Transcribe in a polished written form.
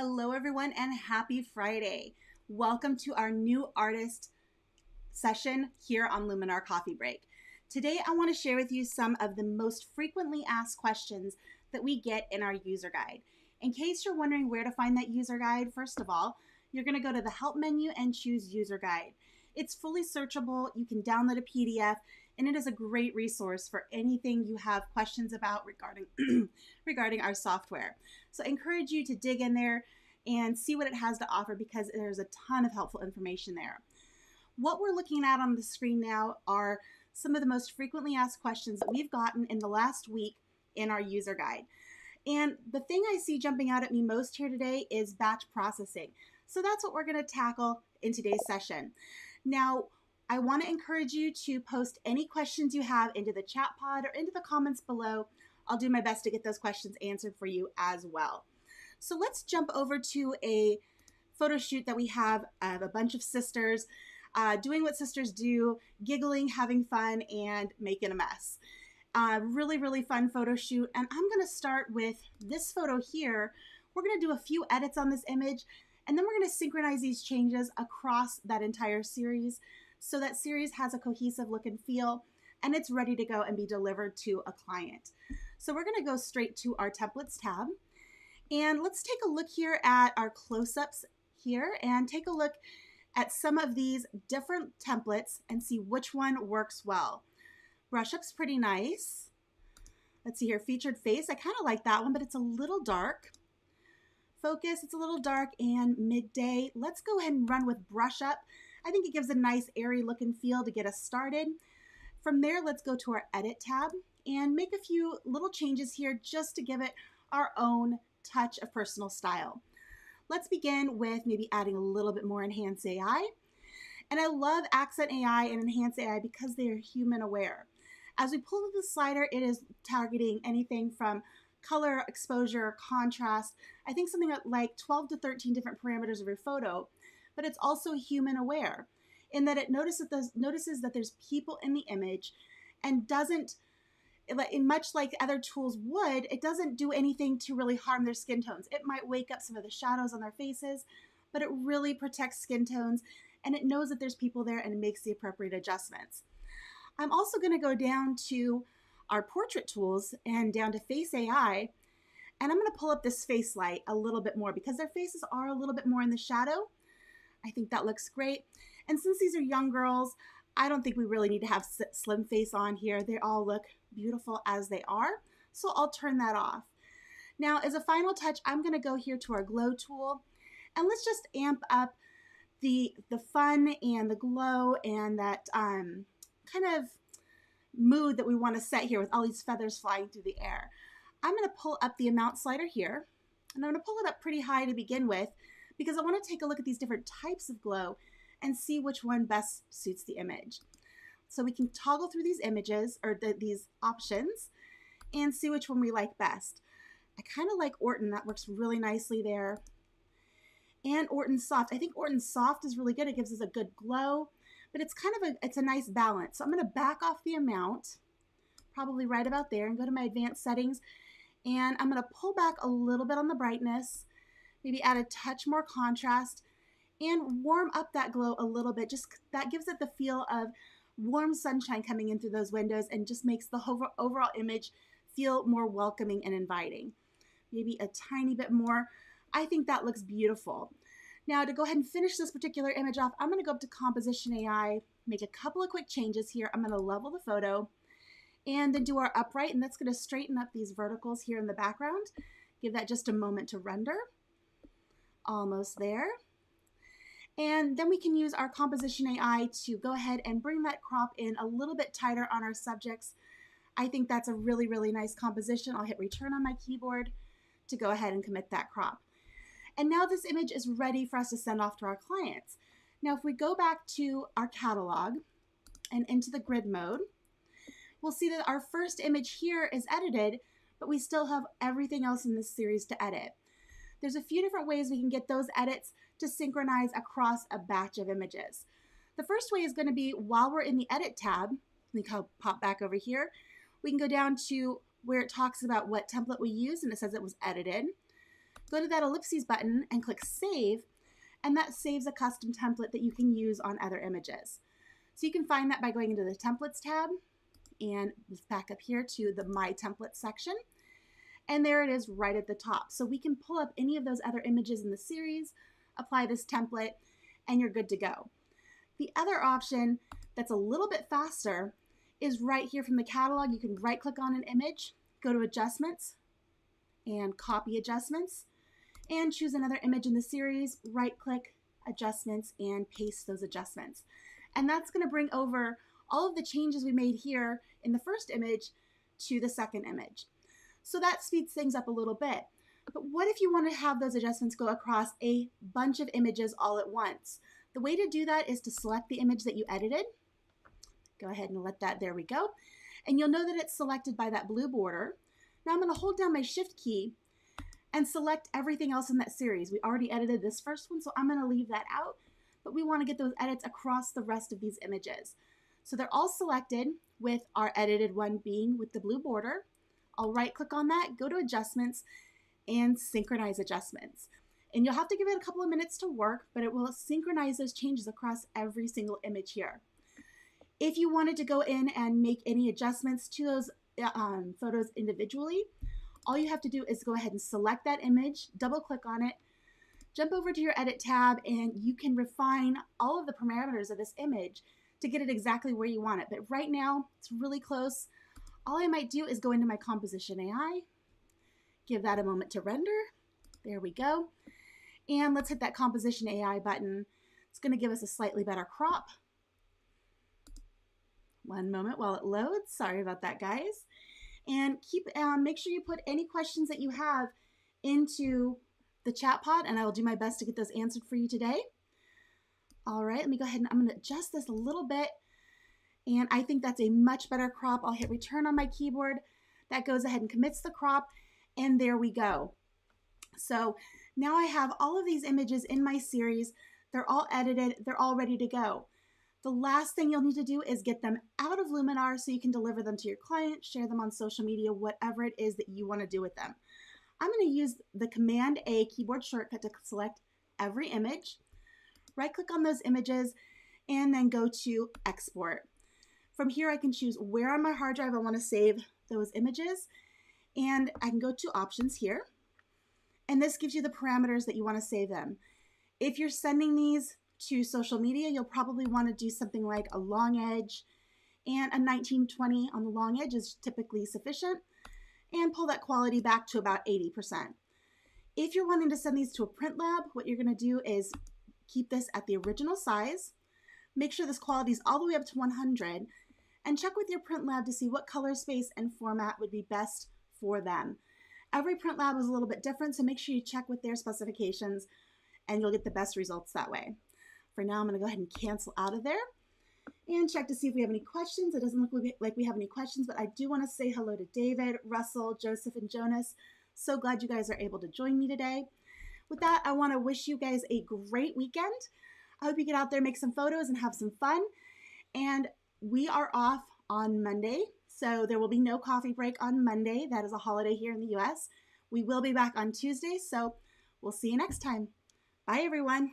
Hello everyone and happy Friday. Welcome to our new artist session here on Luminar Coffee Break. Today I want to share with you some of the most frequently asked questions that we get in our user guide. In case you're wondering where to find that user guide, first of all, you're going to go to the help menu and choose user guide. It's fully searchable, you can download a PDF, and it is a great resource for anything you have questions about regarding our software. So I encourage you to dig in there and see what it has to offer because there's a ton of helpful information there. What we're looking at on the screen now are some of the most frequently asked questions that we've gotten in the last week in our user guide. And the thing I see jumping out at me most here today is batch processing. So that's what we're going to tackle in today's session. Now, I want to encourage you to post any questions you have into the chat pod or into the comments below. I'll do my best to get those questions answered for you as well. So let's jump over to a photo shoot that we have of a bunch of sisters doing what sisters do, giggling, having fun, and making a mess. Really fun photo shoot. And I'm going to start with this photo here. We're going to do a few edits on this image, and then we're going to synchronize these changes across that entire series so that series has a cohesive look and feel, and it's ready to go and be delivered to a client. So we're going to go straight to our templates tab. And let's take a look here at our close-ups here and take a look at some of these different templates and see which one works well. Brush up's pretty nice. Let's see here, featured face. I kind of like that one, but it's a little dark. Focus, it's a little dark, and midday. Let's go ahead and run with brush up. I think it gives a nice airy look and feel to get us started. From there, let's go to our edit tab and make a few little changes here just to give it our own touch of personal style. Let's begin with maybe adding a little bit more Enhance AI. And I love Accent AI and Enhance AI because they are human aware. As we pull the slider, it is targeting anything from color, exposure, contrast. I think something like 12 to 13 different parameters of your photo, but it's also human aware in that it notices that there's people in the image and doesn't, much like other tools would, it doesn't do anything to really harm their skin tones. It might wake up some of the shadows on their faces, but it really protects skin tones and it knows that there's people there and it makes the appropriate adjustments. I'm also going to go down to our portrait tools and down to Face AI, and I'm going to pull up this face light a little bit more because their faces are a little bit more in the shadow. I think that looks great. And since these are young girls, I don't think we really need to have slim face on here. They all look beautiful as they are, so I'll turn that off. Now, as a final touch, I'm going to go here to our glow tool, and let's just amp up the fun and the glow and that kind of mood that we want to set here with all these feathers flying through the air. I'm going to pull up the amount slider here, and I'm going to pull it up pretty high to begin with because I want to take a look at these different types of glow and see which one best suits the image. So we can toggle through these images or these options and see which one we like best. I kind of like Orton. That works really nicely there. And Orton Soft. I think Orton Soft is really good. It gives us a good glow, but it's kind of it's a nice balance. So I'm going to back off the amount, probably right about there, and go to my advanced settings. And I'm going to pull back a little bit on the brightness, maybe add a touch more contrast, and warm up that glow a little bit. Just that gives it the feel of warm sunshine coming in through those windows and just makes the overall image feel more welcoming and inviting. Maybe a tiny bit more. I think that looks beautiful. Now to go ahead and finish this particular image off, I'm going to go up to Composition AI, make a couple of quick changes here. I'm going to level the photo and then do our upright, and that's going to straighten up these verticals here in the background. Give that just a moment to render. Almost there. And then we can use our Composition AI to go ahead and bring that crop in a little bit tighter on our subjects. I think that's a really nice composition. I'll hit return on my keyboard to go ahead and commit that crop. And now this image is ready for us to send off to our clients. Now, if we go back to our catalog and into the grid mode, we'll see that our first image here is edited, but we still have everything else in this series to edit. There's a few different ways we can get those edits to synchronize across a batch of images. The first way is going to be while we're in the edit tab, we can pop back over here, we can go down to where it talks about what template we use, and it says it was edited. go to that ellipses button and click Save, and that saves a custom template that you can use on other images. So you can find that by going into the Templates tab, and let's back up here to the My Templates section. And there it is right at the top. So we can pull up any of those other images in the series, apply this template, and you're good to go. The other option that's a little bit faster is right here from the catalog. You can right click on an image, go to Adjustments, and Copy Adjustments, and choose another image in the series, right click, Adjustments, and paste those adjustments. And that's going to bring over all of the changes we made here in the first image to the second image. So that speeds things up a little bit. But what if you want to have those adjustments go across a bunch of images all at once? The way to do that is to select the image that you edited. Go ahead and let that, there we go. And you'll know that it's selected by that blue border. Now I'm going to hold down my Shift key and select everything else in that series. We already edited this first one, so I'm going to leave that out. But we want to get those edits across the rest of these images. So they're all selected, with our edited one being with the blue border. I'll right click on that, go to Adjustments, and Synchronize Adjustments. And you'll have to give it a couple of minutes to work, but it will synchronize those changes across every single image here. If you wanted to go in and make any adjustments to those photos individually, all you have to do is go ahead and select that image, double click on it, jump over to your Edit tab, and you can refine all of the parameters of this image to get it exactly where you want it. But right now, it's really close. All I might do is go into my Composition AI, give that a moment to render. There we go. And let's hit that Composition AI button. It's going to give us a slightly better crop. One moment while it loads. Sorry about that, guys. And make sure you put any questions that you have into the chat pod, and I will do my best to get those answered for you today. All right, let me go ahead and I'm going to adjust this a little bit. And I think that's a much better crop. I'll hit return on my keyboard. That goes ahead and commits the crop, and there we go. So now I have all of these images in my series. They're all edited. They're all ready to go. The last thing you'll need to do is get them out of Luminar so you can deliver them to your client, share them on social media, whatever it is that you want to do with them. I'm going to use the Command A keyboard shortcut to select every image, right click on those images, and then go to Export. From here, I can choose where on my hard drive I want to save those images, and I can go to Options here, and this gives you the parameters that you want to save them. If you're sending these to social media, you'll probably want to do something like a long edge, and a 1920 on the long edge is typically sufficient, and pull that quality back to about 80%. If you're wanting to send these to a print lab, what you're going to do is keep this at the original size, make sure this quality is all the way up to 100, and check with your print lab to see what color space and format would be best for them. Every print lab is a little bit different, so make sure you check with their specifications and you'll get the best results that way. For now, I'm going to go ahead and cancel out of there and check to see if we have any questions. It doesn't look like we have any questions, but I do want to say hello to David, Russell, Joseph, and Jonas. So glad you guys are able to join me today. With that, I want to wish you guys a great weekend. I hope you get out there, make some photos, and have some fun. And we are off on Monday, so there will be no coffee break on Monday. That is a holiday here in the US. We will be back on Tuesday, so we'll see you next time. Bye, everyone.